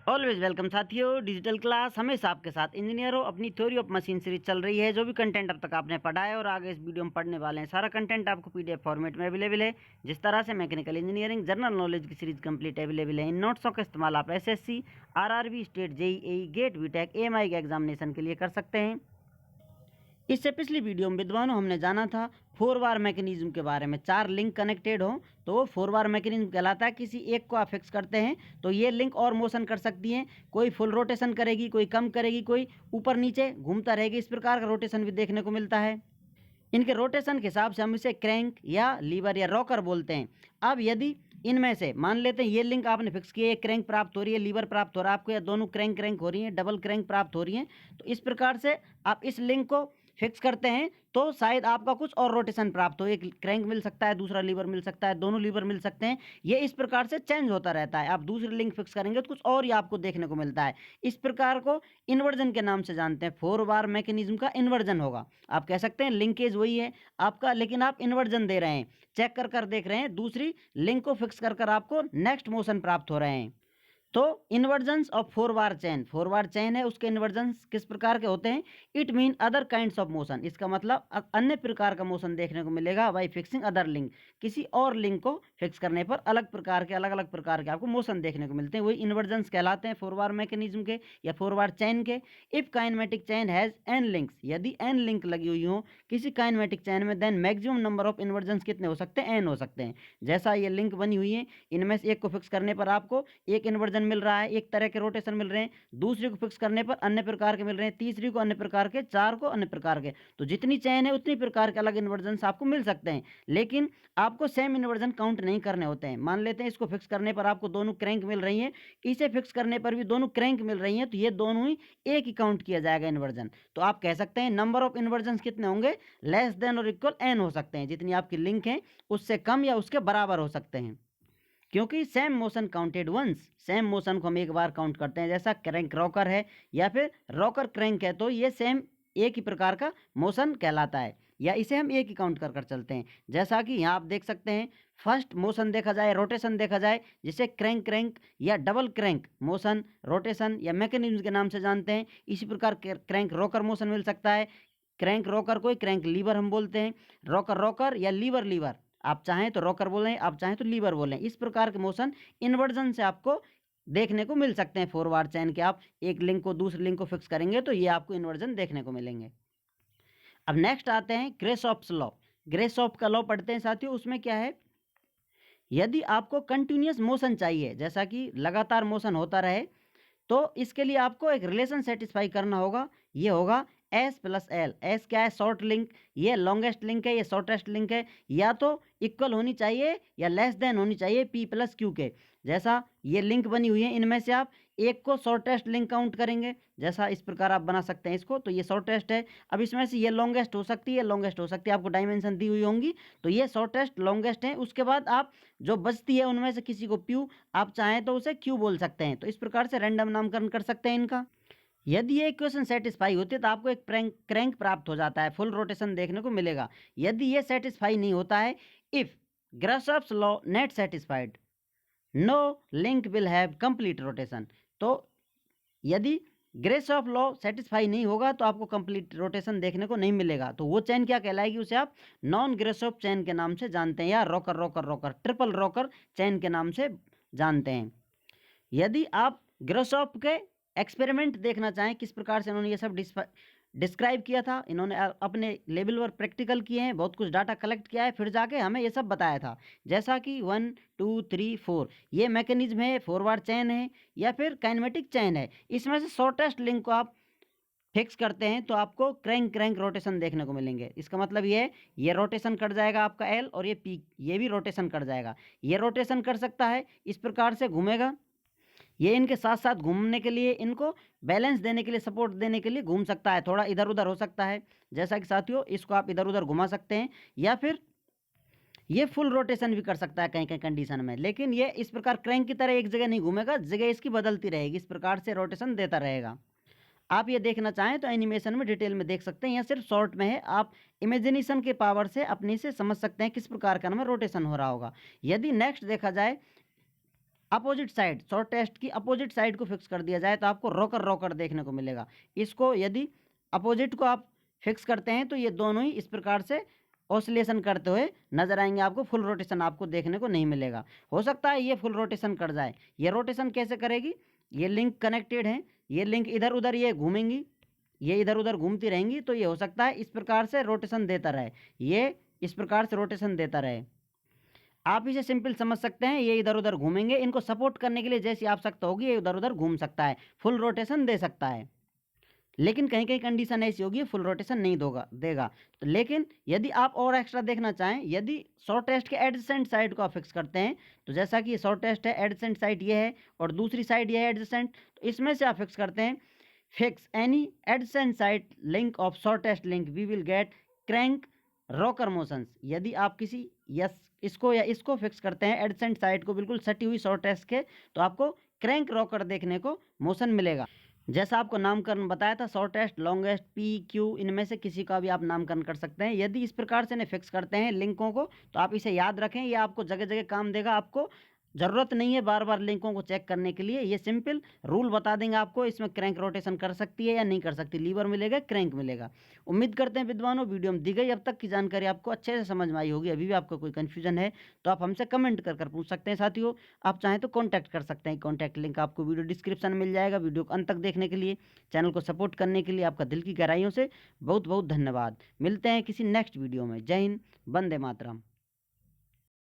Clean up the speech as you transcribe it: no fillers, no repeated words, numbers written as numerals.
Always welcome साथियों। Digital class हमेशा आपके साथ इंजीनियर हो। अपनी थ्योरी ऑफ मशीन सीरीज चल रही है। जो भी कंटेंट अब तक आपने पढ़ा है और आगे इस वीडियो में पढ़ने वाले हैं, सारा कंटेंट आपको पीडीएफ फॉर्मेट में अवेलेबल है। जिस तरह से मैकेनिकल इंजीनियरिंग जनरल नॉलेज की सीरीज कंप्लीट अवेलेबल है। इन नोट्सों का इस्तेमाल आप SSC, RRB, state, JEE, GATE, BTech, AMI के एग्जामिनेशन के लिए कर सकते हैं। इससे पिछली वीडियो में विद्वानों हमने जाना था फोर वार मैकेनिज्म के बारे में। चार लिंक कनेक्टेड हो तो वो फोर वार मैकेनिज्म कहलाता है। किसी एक को आप फिक्स करते हैं तो ये लिंक और मोशन कर सकती हैं। कोई फुल रोटेशन करेगी, कोई कम करेगी, कोई ऊपर नीचे घूमता रहेगी। इस प्रकार का रोटेशन भी देखने को मिलता है। इनके रोटेशन के हिसाब से हम इसे क्रैंक या लीवर या रॉकर बोलते हैं। अब यदि इनमें से मान लेते हैं ये लिंक आपने फिक्स किया, एक क्रैंक प्राप्त हो रही है, लीवर प्राप्त हो रहा है आपको, या दोनों क्रैंक क्रैंक हो रही हैं, डबल क्रैंक प्राप्त हो रही हैं, तो इस प्रकार से आप इस लिंक को फिक्स करते हैं तो शायद आपका कुछ और रोटेशन प्राप्त हो। एक क्रैंक मिल सकता है, दूसरा लीवर मिल सकता है, दोनों लीवर मिल सकते हैं। ये इस प्रकार से चेंज होता रहता है। आप दूसरी लिंक फिक्स करेंगे तो कुछ और ही आपको देखने को मिलता है। इस प्रकार को इन्वर्जन के नाम से जानते हैं। फोर वार मैकेनिज्म का इन्वर्जन होगा। आप कह सकते हैं लिंकेज वही है आपका, लेकिन आप इन्वर्जन दे रहे हैं, चेक कर कर देख रहे हैं, दूसरी लिंक को फिक्स कर कर आपको नेक्स्ट मोशन प्राप्त हो रहे हैं। तो इन्वर्जन्स of four bar chain, four bar chain है, उसके इन्वर्जन्स किस प्रकार के होते हैं? It mean other kinds of motion. इसका मतलब अन्य प्रकार का मोशन देखने को मिलेगा बाई फिक्सिंग अदर लिंक। किसी और लिंक को फिक्स करने पर अलग प्रकार के, अलग अलग प्रकार के आपको मोशन देखने को मिलते हैं। वही इन्वर्जन्स कहलाते हैं फोर वार मैकेनिज्म के या फोर वार चेन के। If kinematic chain has n links, यदि एन लिंक लगी हुई हो किसी काइनेमेटिक चेन में, then maximum number of inversions कितने हो सकते हैं? एन हो सकते हैं। जैसा ये लिंक बनी हुई है, इनमें से एक को फिक्स करने पर आपको एक इन्वर्जन मिल रहा है, एक तरह के रोटेशन मिल रहे हैं। दूसरी को फिक्स करने पर अन्य प्रकार के मिल रहे हैं, तीसरी को अन्य प्रकार के, चार को अन्य प्रकार के। तो जितनी चेन है उतनी प्रकार के अलग इन्वर्जन आपको मिल सकते हैं, लेकिन आपको सेम इन्वर्जन काउंट नहीं करने होते हैं। मान लेते हैं इसको फिक्स करने पर आपको दोनों क्रैंक मिल रही है, इसे फिक्स करने पर भी दोनों क्रैंक मिल रही है, तो ये दोनों ही एक ही काउंट किया जाएगा इन्वर्जन। तो आप कह सकते हैं नंबर ऑफ इन्वर्जन कितने होंगे? लेस देन और इक्वल एन हो सकते हैं। जितनी आपकी लिंक है उससे कम या उसके बराबर हो सकते हैं, क्योंकि same motion counted once. Same motion को हम एक बार काउंट करते हैं। जैसा क्रैंक रॉकर है या फिर रॉकर क्रैंक है, तो ये सेम एक ही प्रकार का मोशन कहलाता है, या इसे हम एक ही काउंट कर कर चलते हैं। जैसा कि यहाँ आप देख सकते हैं, फर्स्ट मोशन देखा जाए, रोटेशन देखा जाए, जिसे क्रैंक क्रैंक या डबल क्रैंक मोशन, रोटेशन या मैकेनिज्म के नाम से जानते हैं। इसी प्रकार क्रैंक रॉकर मोशन मिल सकता है। क्रैंक रॉकर को क्रैंक लीवर हम बोलते हैं। रॉकर रॉकर या लीवर लीवर, आप चाहें तो रॉकर बोलें, आप चाहें तो लीवर बोलें। इस प्रकार के मोशन इन्वर्जन से आपको देखने को मिल सकते हैं। फॉरवर्ड चेन के आप एक लिंक को दूसरी लिंक को फिक्स करेंगे तो ये आपको इन्वर्जन देखने को मिलेंगे। अब नेक्स्ट आते हैं ग्रेसॉफ्स लॉ। ग्रेसॉफ का लॉ पढ़ते हैं साथियों। उसमें क्या है, यदि आपको कंटिन्यूस मोशन चाहिए, जैसा कि लगातार मोशन होता रहे, तो इसके लिए आपको एक रिलेशन सेटिस्फाई करना होगा। ये होगा एस प्लस एल। एस क्या है? Short link. ये लॉन्गेस्ट लिंक है, ये शॉर्टेस्ट लिंक है। या तो इक्वल होनी चाहिए या लेस देन होनी चाहिए पी प्लस क्यू के। जैसा ये लिंक बनी हुई है, इनमें से आप एक को शॉर्टेस्ट लिंक काउंट करेंगे, जैसा इस प्रकार आप बना सकते हैं इसको, तो ये शॉर्टेस्ट है। अब इसमें से ये लॉन्गेस्ट हो सकती है, लॉन्गेस्ट हो सकती है, आपको डायमेंशन दी हुई होंगी, तो ये शॉर्टेस्ट लॉन्गेस्ट है। उसके बाद आप जो बचती है उनमें से किसी को प्यू, आप चाहें तो उसे क्यू बोल सकते हैं। तो इस प्रकार से रैंडम नामकरण कर सकते हैं इनका। यदि ये इक्वेशन सेटिस्फाई होती है तो आपको एक क्रैंक प्राप्त हो जाता है, फुल रोटेशन देखने को मिलेगा। यदि ये सेटिस्फाई नहीं होता है, if Grashof's law not satisfied, no link will have complete rotation. तो यदि ग्राशॉफ लॉ सेटिस्फाई नहीं होगा तो आपको कंप्लीट रोटेशन देखने को नहीं मिलेगा। तो वो चेन क्या कहलाएगी? उसे आप नॉन ग्राशॉफ चेन के नाम से जानते हैं, या rocker rocker rocker, triple rocker chain के नाम से जानते हैं। यदि आप ग्राशॉफ के एक्सपेरिमेंट देखना चाहें, किस प्रकार से इन्होंने ये सब डिस्क्राइब किया था, इन्होंने अपने लेवल पर प्रैक्टिकल किए हैं, बहुत कुछ डाटा कलेक्ट किया है, फिर जाके हमें ये सब बताया था। जैसा कि 1 2 3 4 ये मैकेनिज्म है, फॉरवर्ड चेन है या फिर काइनेमेटिक चेन है। इसमें से शॉर्टेस्ट लिंक को आप फिक्स करते हैं तो आपको क्रैंक क्रैंक रोटेशन देखने को मिलेंगे। इसका मतलब ये है, ये रोटेशन कट जाएगा आपका एल, और ये पी, ये भी रोटेशन कट जाएगा। ये रोटेशन कर सकता है, इस प्रकार से घूमेगा। ये इनके साथ साथ घूमने के लिए, इनको बैलेंस देने के लिए, सपोर्ट देने के लिए घूम सकता है, थोड़ा इधर उधर हो सकता है। जैसा कि साथियों इसको आप इधर उधर घुमा सकते हैं, या फिर ये फुल रोटेशन भी कर सकता है कहीं कहीं कंडीशन में। लेकिन ये इस प्रकार क्रैंक की तरह एक जगह नहीं घूमेगा, जगह इसकी बदलती रहेगी, इस प्रकार से रोटेशन देता रहेगा। आप ये देखना चाहें तो एनिमेशन में डिटेल में देख सकते हैं, या सिर्फ शॉर्ट में है, आप इमेजिनेशन के पावर से अपने से समझ सकते हैं किस प्रकार का हमें रोटेशन हो रहा होगा। यदि नेक्स्ट देखा जाए, अपोजिट साइड, शॉर्टेस्ट की अपोजिट साइड को फिक्स कर दिया जाए तो आपको रोकर रोकर देखने को मिलेगा। इसको यदि अपोजिट को आप फिक्स करते हैं तो ये दोनों ही इस प्रकार से ऑसिलेशन करते हुए नजर आएंगे आपको, फुल रोटेशन आपको देखने को नहीं मिलेगा। हो सकता है ये फुल रोटेशन कर जाए। ये रोटेशन कैसे करेगी, ये लिंक कनेक्टेड है, ये लिंक इधर उधर ये घूमेंगी, ये इधर उधर घूमती रहेंगी, तो ये हो सकता है इस प्रकार से रोटेशन देता रहे, ये इस प्रकार से रोटेशन देता रहे। आप इसे सिंपल समझ सकते हैं, ये इधर उधर घूमेंगे, इनको सपोर्ट करने के लिए जैसी आवश्यकता होगी ये इधर उधर घूम सकता है, फुल रोटेशन दे सकता है। लेकिन कहीं कहीं कंडीशन ऐसी होगी फुल रोटेशन नहीं देगा। तो लेकिन यदि आप और एक्स्ट्रा देखना चाहें, यदि शॉर्टेस्ट के एडजेसेंट साइड को आप फिक्स करते हैं, तो जैसा कि शॉर्टेस्ट है, एडजेसेंट साइड ये है और दूसरी साइड ये है एडजेसेंट, तो इसमें से आप फिक्स करते हैं fix any adjacent side link of shortest link we will get crank rocker motions. यदि आप किसी इसको या इसको फिक्स करते हैं एडजेसेंट साइड को बिल्कुल सटी हुई शॉर्टेस्ट के, तो आपको क्रैंक रॉकर देखने को मोशन मिलेगा। जैसा आपको नामकरण बताया था, शॉर्टेस्ट, लॉन्गेस्ट, पी, क्यू, इनमें से किसी का भी आप नामकरण कर सकते हैं। यदि इस प्रकार से इन्हें फिक्स करते हैं लिंकों को, तो आप इसे याद रखें, ये आपको जगह जगह काम देगा। आपको ज़रूरत नहीं है बार बार लिंकों को चेक करने के लिए, ये सिंपल रूल बता देंगे आपको, इसमें क्रैंक रोटेशन कर सकती है या नहीं कर सकती, लीवर मिलेगा, क्रैंक मिलेगा। उम्मीद करते हैं विद्वानों वीडियो में दी गई अब तक की जानकारी आपको अच्छे से समझ में आई होगी। अभी भी आपको कोई कन्फ्यूजन है तो आप हमसे कमेंट कर पूछ सकते हैं। साथियों, आप चाहें तो कॉन्टैक्ट कर सकते हैं, कॉन्टैक्ट लिंक आपको वीडियो डिस्क्रिप्शन में मिल जाएगा। वीडियो को अंत तक देखने के लिए, चैनल को सपोर्ट करने के लिए आपका दिल की गहराइयों से बहुत बहुत धन्यवाद। मिलते हैं किसी नेक्स्ट वीडियो में। जय हिंद, वंदे मातरम।